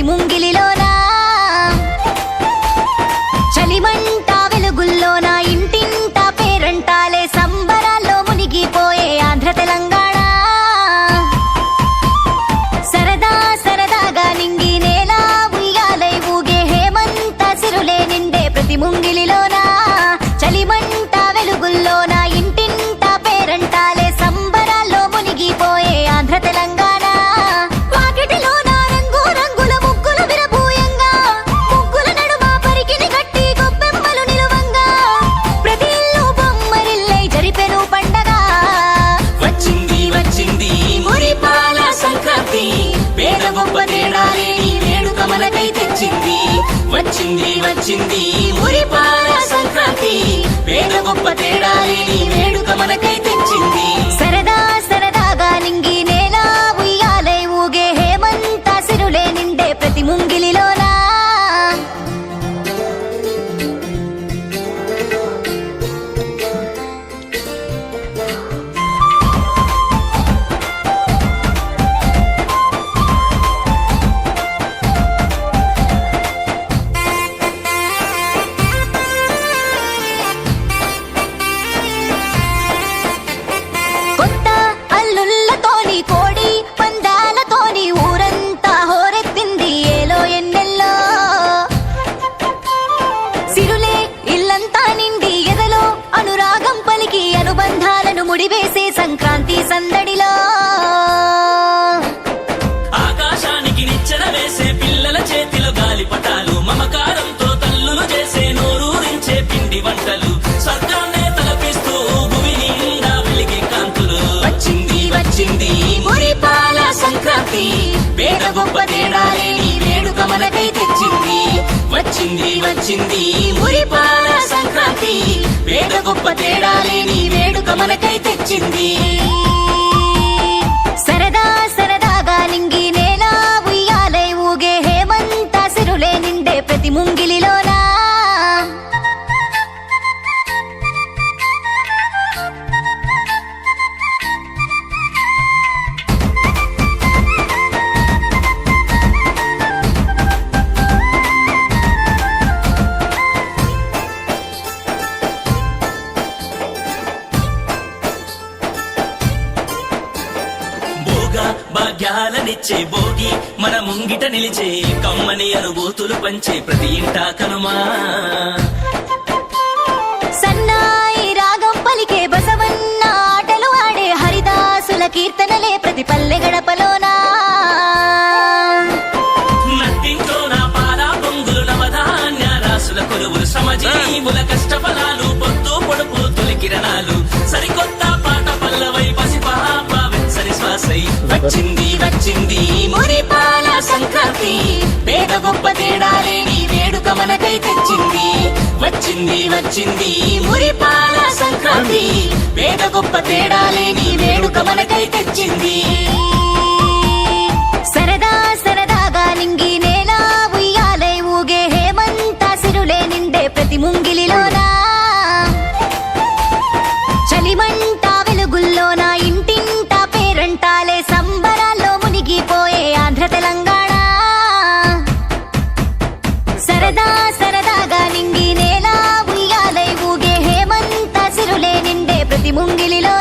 ముంగిలిలోనా చలిమంట వెలుగుల్లోనా ఇంటింట పేరంటాలే సంబరాల్లో మునిగిపోయే ఆంధ్ర తెలంగాణ సరదా సరదాగా నింగి నేల ఉయ్యాలై ఊగే హేమంత సిరులే నిండే ప్రతి ముంగిలిలోనా చలిమంట వెలుగుల్లోనా ఇంటింట పేరంటాలే సంబరాల్లో మునిగిపోయే ఆంధ్ర తెలంగాణ వచ్చింది వచ్చింది మురిపాల సంక్రాంతి పేద గొప్ప తేడాలే నీ వేడుక మనకై తెచ్చింది సరదా సరదాగా నింగి నేల ఉయ్యాలై ఊగే హేమంత సిరులే నిండే ప్రతి ముంగిలిలోనా కోడి పందాలతోని ఊరంతా హోరెత్తింది ఏలో ఎన్నెల్లో సిరులే ఇల్లంతా నిండి ఎదలో అనురాగం పలికి అనుబంధాలను ముడివేసే సంక్రాంతి సందడిలో ఆకాశానికి నిచ్చెన వేసే పిల్లల చేతిలో గాలిపటాలు మమకారంతో తల్లులు చేసే నోరూరించే పిండి వంటలు స్వర్గాన్నే తలపిస్తూ భూమి నిండా వెలిగే కాంతులు వచ్చింది వచ్చింది మురిపాల సంక్రాంతి పేద గొప్ప తేడాలే నీ వేడుక మనకై తెచ్చింది వచ్చింది వచ్చింది మురిపాల సంక్రాంతి పేద గొప్ప తేడాలే నీ వేడుక మనకై తెచ్చింది సరదా సరదాగా నింగి నేల ఉయ్యాలై ఊగే హేమంత సిరులే నిండే ప్రతి ముంగిలిలోనా భాగ్యాలనిచ్చే భోగి మన ముంగిట నిలిచే కమ్మని అనుభూతులు పంచే ప్రతి ఇంటా కనుమా సన్నాయి రాగం పలికే బసవన్న ఆటలు ఆడే హరిదాసుల కీర్తనలే ప్రతి పల్లె గడపలోనా నట్టింట్లో నా పారా పొంగులు నవధాన్య రాసుల కొలువులు శ్రమజీవుల కష్టఫలాలు పొద్దు పొడుపు తొలి కిరణాలు సరికొత్త పాట పల్లవై పసిపాప వెచ్చని శ్వాసై వచ్చింది వచ్చింది మురిపాల సంక్రాంతి పేద గొప్ప తేడాలే నీ వేడుక మనకై తెచ్చింది వచ్చింది వచ్చింది మురిపాల సంక్రాంతి పేద గొప్ప తేడాలే నీ వేడుక మనకై తెచ్చింది సరదా సరదాగా నింగి నేల ఉయ్యాలై ఊగే హేమంత సిరులే నిండే ప్రతి ముంగిలిలోనా చలిమంట వెలుగుల్లోనా ఇంటింట పేరంటాలే సంబరాల్లో మునిగిపోయే ఆంధ్ర తెలంగాణ సరదా సరదాగా నింగి నేల ఉయ్యాలై ఊగే హేమంత సిరులే నిండే ప్రతి ముంగిలిలో